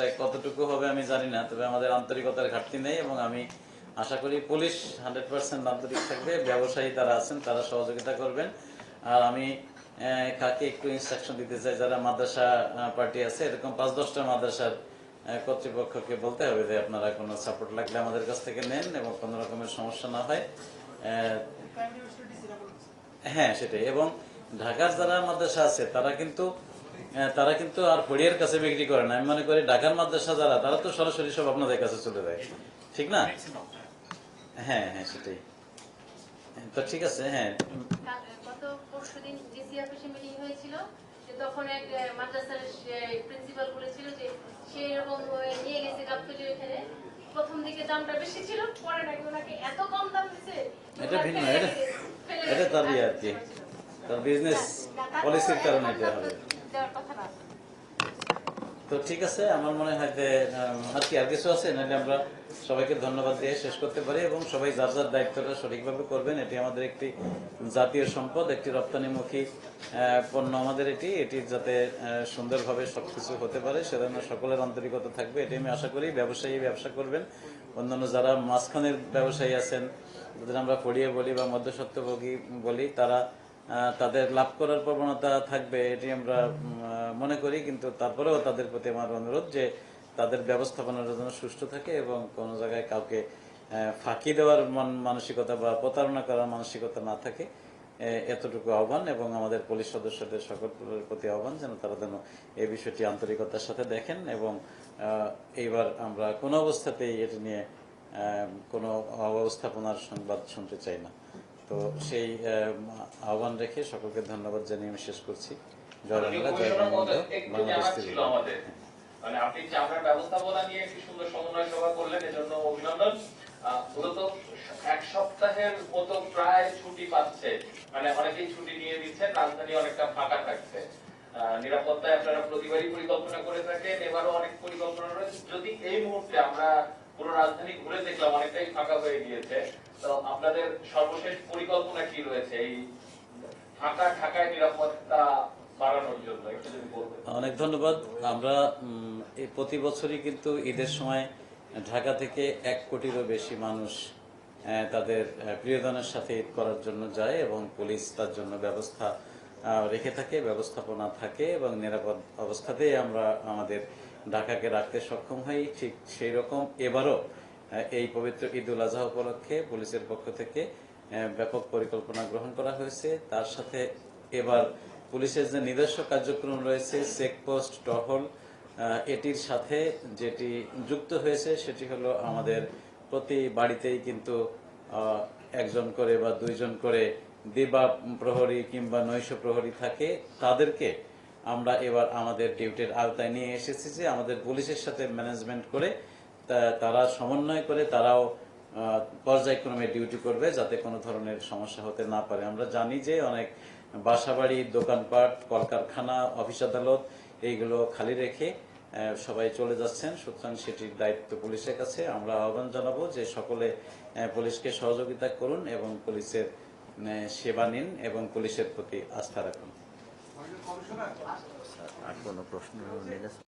চেষ্টা কতটুকু হবে আমি জানি না, তবে আমাদের আন্তরিকতার ঘাটতি নেই এবং আমি আশা করি পুলিশ 100% আন্তরিক থাকবে, ব্যবসায়ী তারা আছেন তারা সহযোগিতা করবেন। আর আমি কাকে একটু ইনস্ট্রাকশন দিতে চাই, যারা মাদ্রাসা পার্টি আছে এরকম 5-10টা মাদ্রাসার কর্তৃপক্ষকে বলতে হবে যে আপনারা কোনো সাপোর্ট লাগলে আমাদের কাছ থেকে নেন এবং কোনো রকমের সমস্যা না হয়। হ্যাঁ সেটাই। এবং ঢাকার যারা মাদ্রাসা আছে তারা কিন্তু আর ফড়িয়ার কাছে বিক্রি করে না। আমি মনে করি ঢাকার মাদ্রাসা যারা, তারা তো সরাসরি সব আপনাদের কাছে চলে যায়, ঠিক না? হ্যাঁ হ্যাঁ সেটাই। তো ঠিক আছে। হ্যাঁ, গত পরশুদিন ডিসি অফিসে মিটিং হয়েছিল, যে তখন এক মাদ্রাসার প্রিন্সিপাল বলেছিল যে সে এরকম নিয়ে গেছে গাবতলী, এখানে প্রথম দিকে দামটা বেশি ছিল, পরে নাকি ওনাকে এত কম দাম দিছে। এটা ভিন্ন, এটা তার আর কি, তার বিজনেস পলিসির কারণে এটা হবে। দেওয়ার কথা না। তো ঠিক আছে, আমার মনে হয় যে আর কিছু আছে নাহলে আমরা সবাইকে ধন্যবাদ দিয়ে শেষ করতে পারি এবং সবাই যার যার দায়িত্বটা সঠিকভাবে করবেন। এটি আমাদের একটি জাতীয় সম্পদ, একটি রপ্তানিমুখী পণ্য আমাদের এটি যাতে সুন্দরভাবে সবকিছু হতে পারে সেজন্য সকলের আন্তরিকতা থাকবে, এটি আমি আশা করি। ব্যবসায়ী ব্যবসা করবেন, অন্যান্য যারা মাঝখানের ব্যবসায়ী আছেন, যাদের আমরা পড়িয়ে বলি বা মধ্যস্বত্বভোগী বলি, তাদের লাভ করার প্রবণতা থাকবে এটি আমরা মনে করি, কিন্তু তারপরেও তাদের প্রতি আমার অনুরোধ যে তাদের ব্যবস্থাপনার জন্য সুষ্ঠু থাকে এবং কোনো জায়গায় কাউকে ফাঁকি দেওয়ার মানসিকতা বা প্রতারণা করার মানসিকতা না থাকে, এতটুকু আহ্বান। এবং আমাদের পুলিশ সদস্যদের সকলের প্রতি আহ্বান যেন তারা যেন এই বিষয়টি আন্তরিকতার সাথে দেখেন এবং এইবার আমরা কোনো অবস্থাতেই এটি নিয়ে কোনো অব্যবস্থাপনার সংবাদ শুনতে চাই না। তো সেই আহ্বান রেখে সকলকে ধন্যবাদ জানিয়ে আমি শেষ করছি। জয় বাংলা, জয় বঙ্গবন্ধু, বাংলাদেশ ছিল আমাদের। মানে আপনি চামড়ার ব্যবস্থাপনা নিয়ে একটি সুন্দর সমন্বয় সভা করলেন, এজন্য অভিনন্দন। মূলত এক সপ্তাহের মতো প্রায় ছুটি পাচ্ছে, মানে অনেকেই ছুটি নিয়ে দিচ্ছেন, রাজধানী অনেকটা ফাঁকা থাকছে। নিরাপত্তায় আপনারা প্রতিবারই পরিকল্পনা করে থাকেন, এবারও অনেক পরিকল্পনা রয়েছে। যদি এই মুহূর্তে আমরা পুরো রাজধানী ঘুরে দেখলাম অনেকটাই ফাঁকা হয়ে গিয়েছে, তো আপনাদের সর্বশেষ পরিকল্পনা কি রয়েছে এই ফাঁকা ঢাকায় নিরাপত্তা বাড়ানোর জন্য? একটু যদি বলতেন। অনেক ধন্যবাদ। আমরা এই প্রতি বছরই কিন্তু ঈদের সময় ঢাকা থেকে 1 কোটিরও বেশি মানুষ তাদের প্রিয়জনের সাথে ঈদ করার জন্য যায় এবং পুলিশ তার জন্য ব্যবস্থা রেখে থাকে, ব্যবস্থাপনা থাকে এবং নিরাপদ অবস্থাতেই আমরা আমাদের ঢাকাকে রাখতে সক্ষম হই। ঠিক সেই রকম এবারও এই পবিত্র ঈদ উল আজহা উপলক্ষে পুলিশের পক্ষ থেকে ব্যাপক পরিকল্পনা গ্রহণ করা হয়েছে। তার সাথে এবার পুলিশের যে নিজস্ব কার্যক্রম রয়েছে, চেকপোস্ট, টহল, এটির সাথে যেটি যুক্ত হয়েছে সেটি হলো আমাদের প্রতি বাড়িতেই কিন্তু একজন করে বা 2 জন করে দিবা প্রহরী কিংবা নৈশ প্রহরী থাকে। তাদেরকে আমরা এবার আমাদের ডিউটির আওতায় নিয়ে এসেছি যে আমাদের পুলিশের সাথে ম্যানেজমেন্ট করে তারা সমন্বয় করে তারাও পর্যায়ক্রমে ডিউটি করবে যাতে কোনো ধরনের সমস্যা হতে না পারে। আমরা জানি যে অনেক বাসাবাড়ি, দোকানপাট, কলকারখানা, অফিস আদালত এইগুলো খালি রেখে সবাই চলে যাচ্ছেন, সুতরাং সেটির দায়িত্ব পুলিশের কাছে। আমরা আহ্বান জানাবো যে সকলে পুলিশকে সহযোগিতা করুন এবং পুলিশের সেবা নিন এবং পুলিশের প্রতি আস্থা রাখুন। আর কোনো প্রশ্ন নেই?